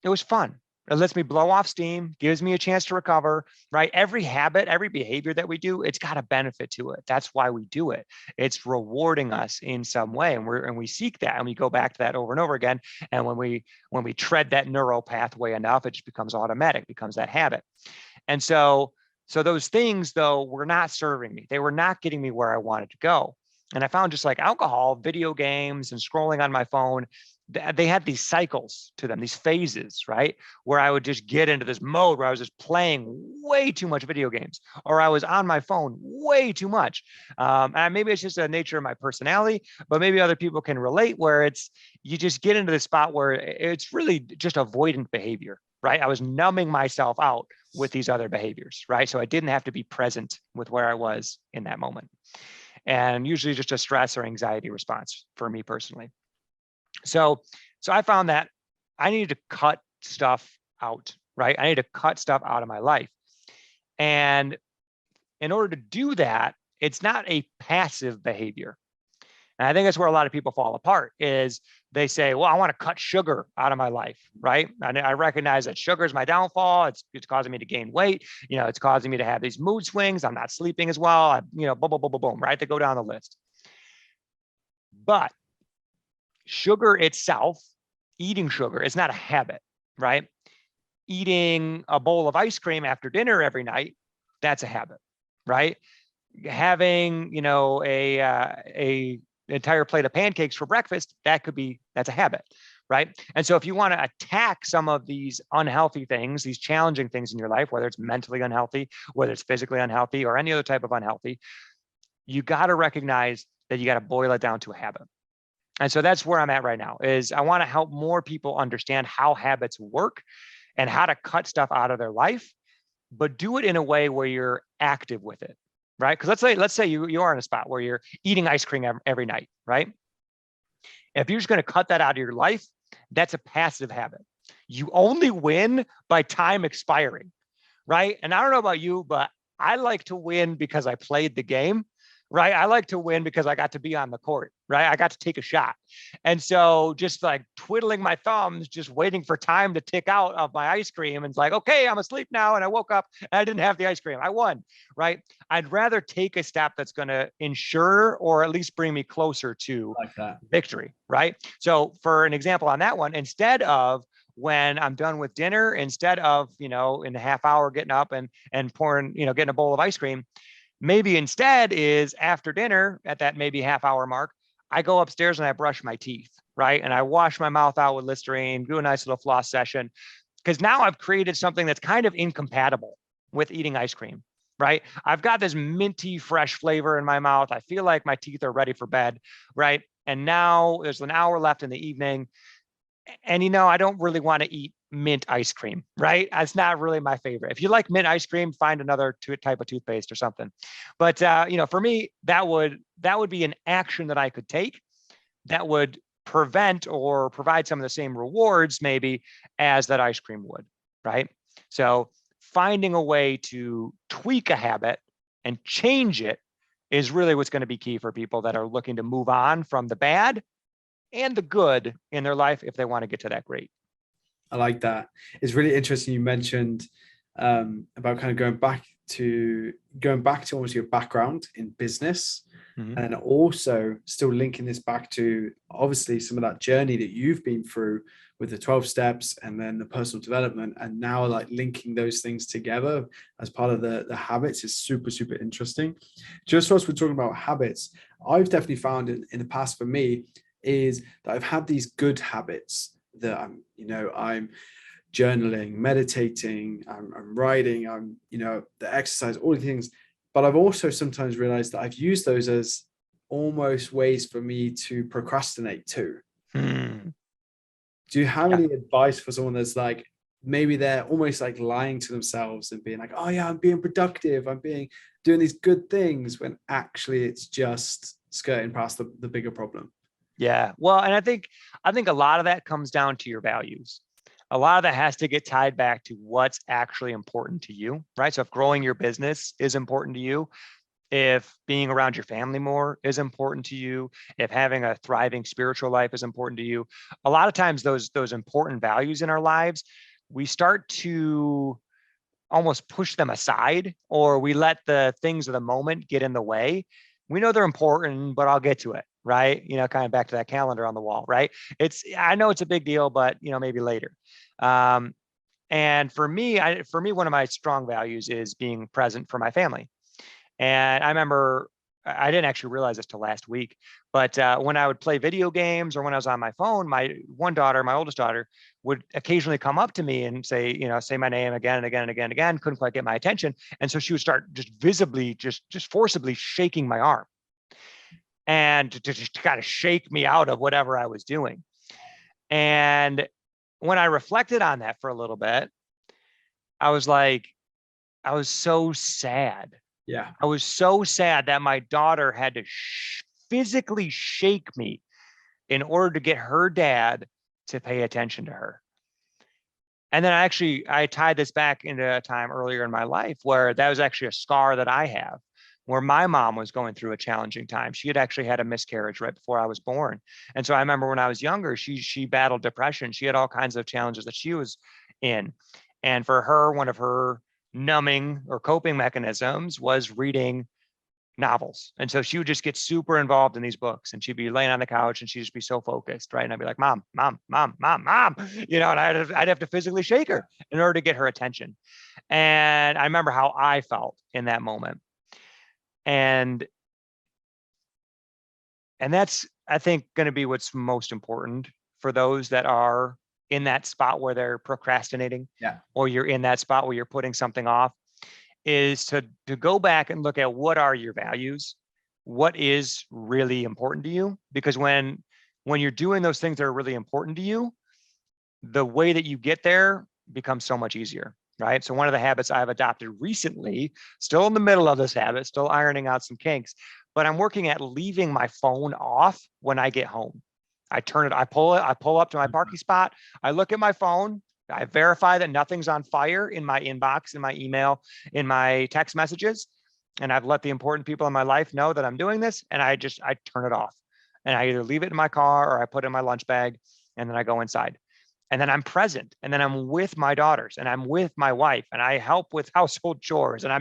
it was fun. It lets me blow off steam, gives me a chance to recover, right? Every habit, every behavior that we do, it's got a benefit to it. That's why we do it. It's rewarding us in some way. And we seek that, and we go back to that over and over again. And when we tread that neural pathway enough, it just becomes automatic, becomes that habit. And so those things, though, were not serving me. They were not getting me where I wanted to go. And I found, just like alcohol, video games, and scrolling on my phone, they had these cycles to them, these phases, right? Where I would just get into this mode where I was just playing way too much video games, or I was on my phone way too much. And maybe it's just a nature of my personality, but maybe other people can relate, where you just get into the spot where it's really just avoidant behavior, right? I was numbing myself out with these other behaviors, right? So I didn't have to be present with where I was in that moment. And usually just a stress or anxiety response for me personally. So I found that I needed to cut stuff out, right? I need to cut stuff out of my life. And in order to do that, it's not a passive behavior. And I think that's where a lot of people fall apart, is they say, well, I want to cut sugar out of my life, right? And I recognize that sugar is my downfall. It's causing me to gain weight. It's causing me to have these mood swings. I'm not sleeping as well. Boom, boom, boom, boom, boom, right? To go down the list. But sugar itself, eating sugar, is not a habit, right? Eating a bowl of ice cream after dinner every night, that's a habit, right? Having, a entire plate of pancakes for breakfast, that's a habit, right? And so if you want to attack some of these unhealthy things, these challenging things in your life, whether it's mentally unhealthy, whether it's physically unhealthy, or any other type of unhealthy, you got to recognize that you got to boil it down to a habit. And so that's where I'm at right now, is I want to help more people understand how habits work and how to cut stuff out of their life, but do it in a way where you're active with it, right? Because let's say you are in a spot where you're eating ice cream every night, right? If you're just going to cut that out of your life, that's a passive habit. You only win by time expiring, right? And I don't know about you, but I like to win because I played the game, right? I like to win because I got to be on the court, right? I got to take a shot. And so just like twiddling my thumbs, just waiting for time to tick out of my ice cream. And it's like, okay, I'm asleep now. And I woke up and I didn't have the ice cream. I won, right? I'd rather take a step that's going to ensure or at least bring me closer to
Like that.
victory, right? So for an example on that one, instead of when I'm done with dinner, instead of, in a half hour getting up and pouring, getting a bowl of ice cream, maybe instead is after dinner at that maybe half hour mark, I go upstairs and I brush my teeth, right? And I wash my mouth out with Listerine, do a nice little floss session. Because now I've created something that's kind of incompatible with eating ice cream, right? I've got this minty, fresh flavor in my mouth. I feel like my teeth are ready for bed, right? And now there's an hour left in the evening. And I don't really want to eat mint ice cream, right? That's not really my favorite. If you like mint ice cream, find another type of toothpaste or something. But for me, that would be an action that I could take that would prevent or provide some of the same rewards maybe as that ice cream would, right? So finding a way to tweak a habit and change it is really what's going to be key for people that are looking to move on from the bad and the good in their life if they want to get to that great.
I like that. It's really interesting. You mentioned about kind of going back to almost your background in business, and also still linking this back to obviously some of that journey that you've been through with the 12 steps and then the personal development, and now like linking those things together as part of the habits is super, super interesting. Just as we're talking about habits, I've definitely found in the past for me is that I've had these good habits that I'm journaling, meditating, I'm writing, the exercise, all the things. But I've also sometimes realized that I've used those as almost ways for me to procrastinate too. Do you have any advice for someone that's like, maybe they're almost like lying to themselves and being like, oh yeah, I'm being productive, doing these good things, when actually it's just skirting past the bigger problem?
Yeah. Well, and I think a lot of that comes down to your values. A lot of that has to get tied back to what's actually important to you, right? So if growing your business is important to you, if being around your family more is important to you, if having a thriving spiritual life is important to you, a lot of times those important values in our lives, we start to almost push them aside, or we let the things of the moment get in the way. We know they're important, but I'll get to it, right? Kind of back to that calendar on the wall, right? I know it's a big deal, but maybe later. And for me, one of my strong values is being present for my family. And I remember, I didn't actually realize this till last week, but when I would play video games or when I was on my phone, my oldest daughter, would occasionally come up to me and say my name again and again and again and again, couldn't quite get my attention. And so she would start just visibly, just forcibly shaking my arm and to just kind of shake me out of whatever I was doing. And when I reflected on that for a little bit, I was so sad.
Yeah.
I was so sad that my daughter had to physically shake me in order to get her dad to pay attention to her. And then I tied this back into a time earlier in my life where that was actually a scar that I have, where my mom was going through a challenging time. She had actually had a miscarriage right before I was born. And so I remember when I was younger, she battled depression. She had all kinds of challenges that she was in. And for her, one of her numbing or coping mechanisms was reading novels. And so she would just get super involved in these books, and she'd be laying on the couch and she'd just be so focused, right? And I'd be like, mom, mom, mom, mom, mom, and I'd have to physically shake her in order to get her attention. And I remember how I felt in that moment. And that's, I think, going to be what's most important for those that are in that spot where they're procrastinating, or you're in that spot where you're putting something off, is to go back and look at what are your values, what is really important to you. Because when you're doing those things that are really important to you, the way that you get there becomes so much easier, right? So one of the habits I've adopted recently, still in the middle of this habit, still ironing out some kinks, but I'm working at leaving my phone off when I get home. I pull up to my parking spot, I look at my phone, I verify that nothing's on fire in my inbox, in my email, in my text messages, And I've let the important people in my life know that I'm doing this, and I turn it off. And I either leave it in my car or I put it in my lunch bag, and then I go inside. And then I'm present, and then I'm with my daughters, and I'm with my wife, and I help with household chores, and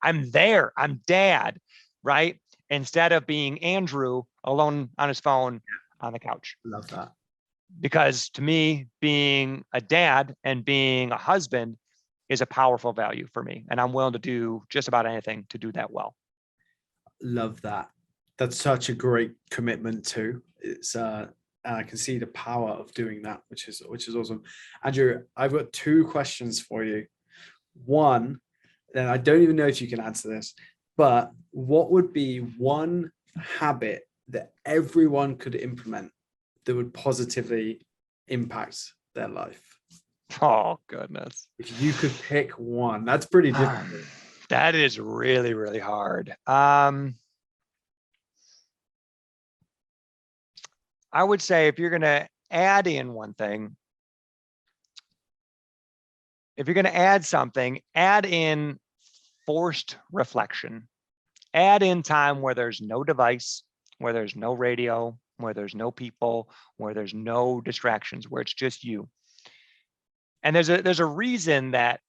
I'm there. I'm dad, right? Instead of being Andrew alone on his phone on the couch.
Love that.
Because to me, being a dad and being a husband is a powerful value for me. And I'm willing to do just about anything to do that well.
Love that. That's such a great commitment too. It's I can see the power of doing that, which is awesome. Andrew, I've got two questions for you. One, and I don't even know if you can answer this, but what would be one habit that everyone could implement that would positively impact their life?
Oh, goodness.
If you could pick one, that's pretty difficult.
That is really, really hard. I would say if you're going to add in one thing, if you're going to add something, add in forced reflection. Add in time where there's no device, where there's no radio, where there's no people, where there's no distractions, where it's just you. And there's a reason that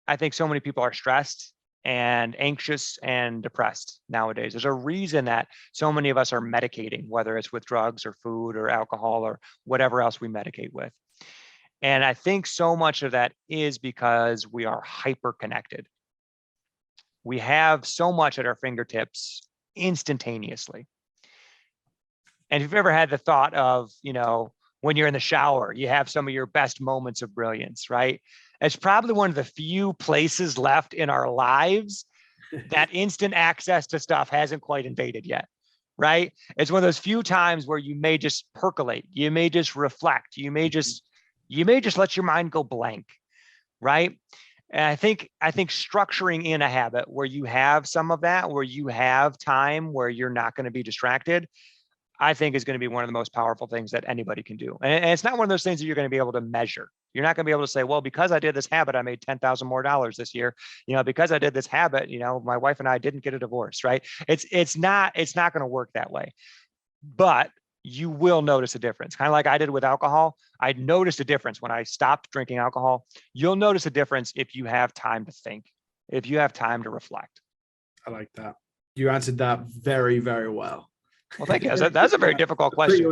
I think so many people are stressed and anxious and depressed nowadays. There's a reason that so many of us are medicating, whether it's with drugs or food or alcohol or whatever else we medicate with. And I think so much of that is because we are hyper connected. We have so much at our fingertips instantaneously. And if you've ever had the thought of, when you're in the shower, you have some of your best moments of brilliance, right? It's probably one of the few places left in our lives that instant access to stuff hasn't quite invaded yet, right? It's one of those few times where you may just percolate, you may just reflect, you may just let your mind go blank, right? And I think structuring in a habit where you have some of that, where you have time where you're not going to be distracted, I think is going to be one of the most powerful things that anybody can do. And it's not one of those things that you're going to be able to measure. You're not going to be able to say, well, because I did this habit, I made $10,000 more this year. Because I did this habit, my wife and I didn't get a divorce, right? It's not going to work that way. But you will notice a difference. Kind of like I did with alcohol. I noticed a difference when I stopped drinking alcohol. You'll notice a difference if you have time to think, if you have time to reflect.
I like that. You answered that very, very well.
Well, thank you. That's a very difficult question.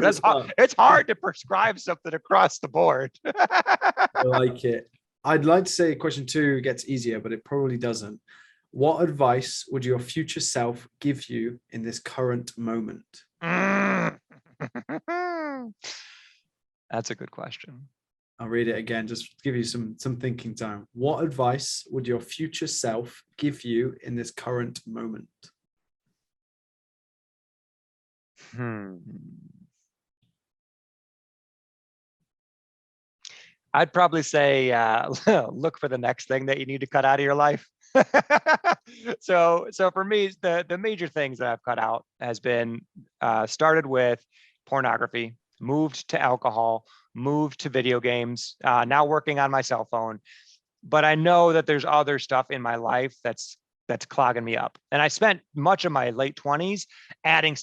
It's hard to prescribe something across the board.
I like it. I'd like to say question 2 gets easier, but it probably doesn't. What advice would your future self give you in this current moment?
That's a good question.
I'll read it again, just to give you some thinking time. What advice would your future self give you in this current moment?
I'd probably say look for the next thing that you need to cut out of your life. So for me, the major things that I've cut out has been started with pornography, moved to alcohol, moved to video games, now working on my cell phone. But I know that there's other stuff in my life that's clogging me up. And I spent much of my late 20s adding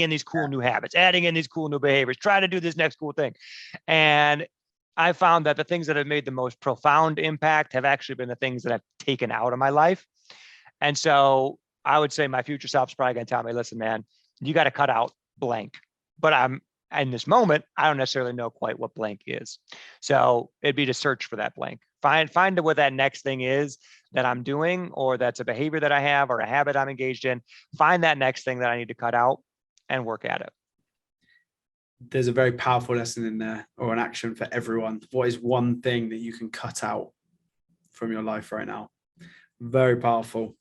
in these cool new habits, adding in these cool new behaviors, trying to do this next cool thing. And I found that the things that have made the most profound impact have actually been the things that I've taken out of my life. And so I would say my future self's probably going to tell me, listen, man, you got to cut out blank. But I'm in this moment, I don't necessarily know quite what blank is. So it'd be to search for that blank. Find what that next thing is that I'm doing, or that's a behavior that I have or a habit I'm engaged in. Find that next thing that I need to cut out and work at it.
There's a very powerful lesson in there, or an action for everyone. What is one thing that you can cut out from your life right now? Very powerful.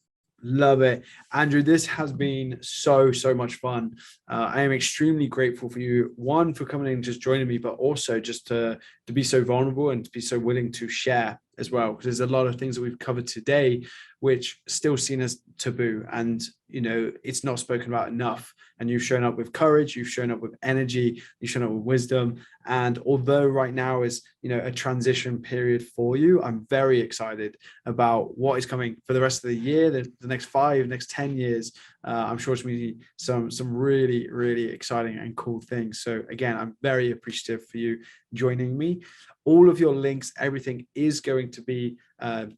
Love it. Andrew, this has been so much fun. I am extremely grateful for you, one, for coming in and just joining me, but also just to be so vulnerable and to be so willing to share as well, because there's a lot of things that we've covered today which still seen as taboo, and it's not spoken about enough. And you've shown up with courage, you've shown up with energy, you've shown up with wisdom. And although right now is a transition period for you, I'm very excited about what is coming for the rest of the year, the next 5, next 10 years. I'm sure it's going to be some really, really exciting and cool things. So again, I'm very appreciative for you joining me. All of your links, everything is going to be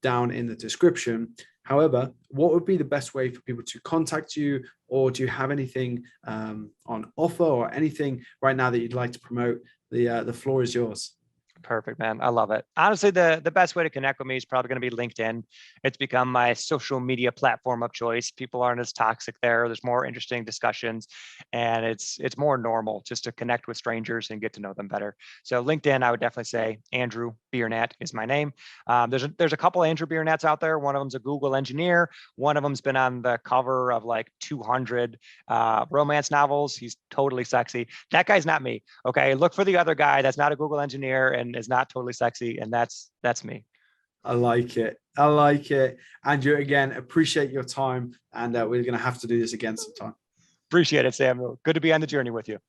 down in the description. However, what would be the best way for people to contact you, or do you have anything on offer or anything right now that you'd like to promote? The floor is yours.
Perfect, man. I love it. Honestly, the best way to connect with me is probably going to be LinkedIn. It's become my social media platform of choice. People aren't as toxic there. There's more interesting discussions, and it's more normal just to connect with strangers and get to know them better. So LinkedIn, I would definitely say Andrew Biernat is my name. There's a couple Andrew Biernats out there. One of them's a Google engineer. One of them's been on the cover of like 200 romance novels. He's totally sexy. That guy's not me. Okay, look for the other guy that's not a Google engineer and is not totally sexy, and that's me.
I like it. I like it. Andrew, again, appreciate your time, and we're going to have to do this again sometime.
Appreciate it, Samuel. Good to be on the journey with you.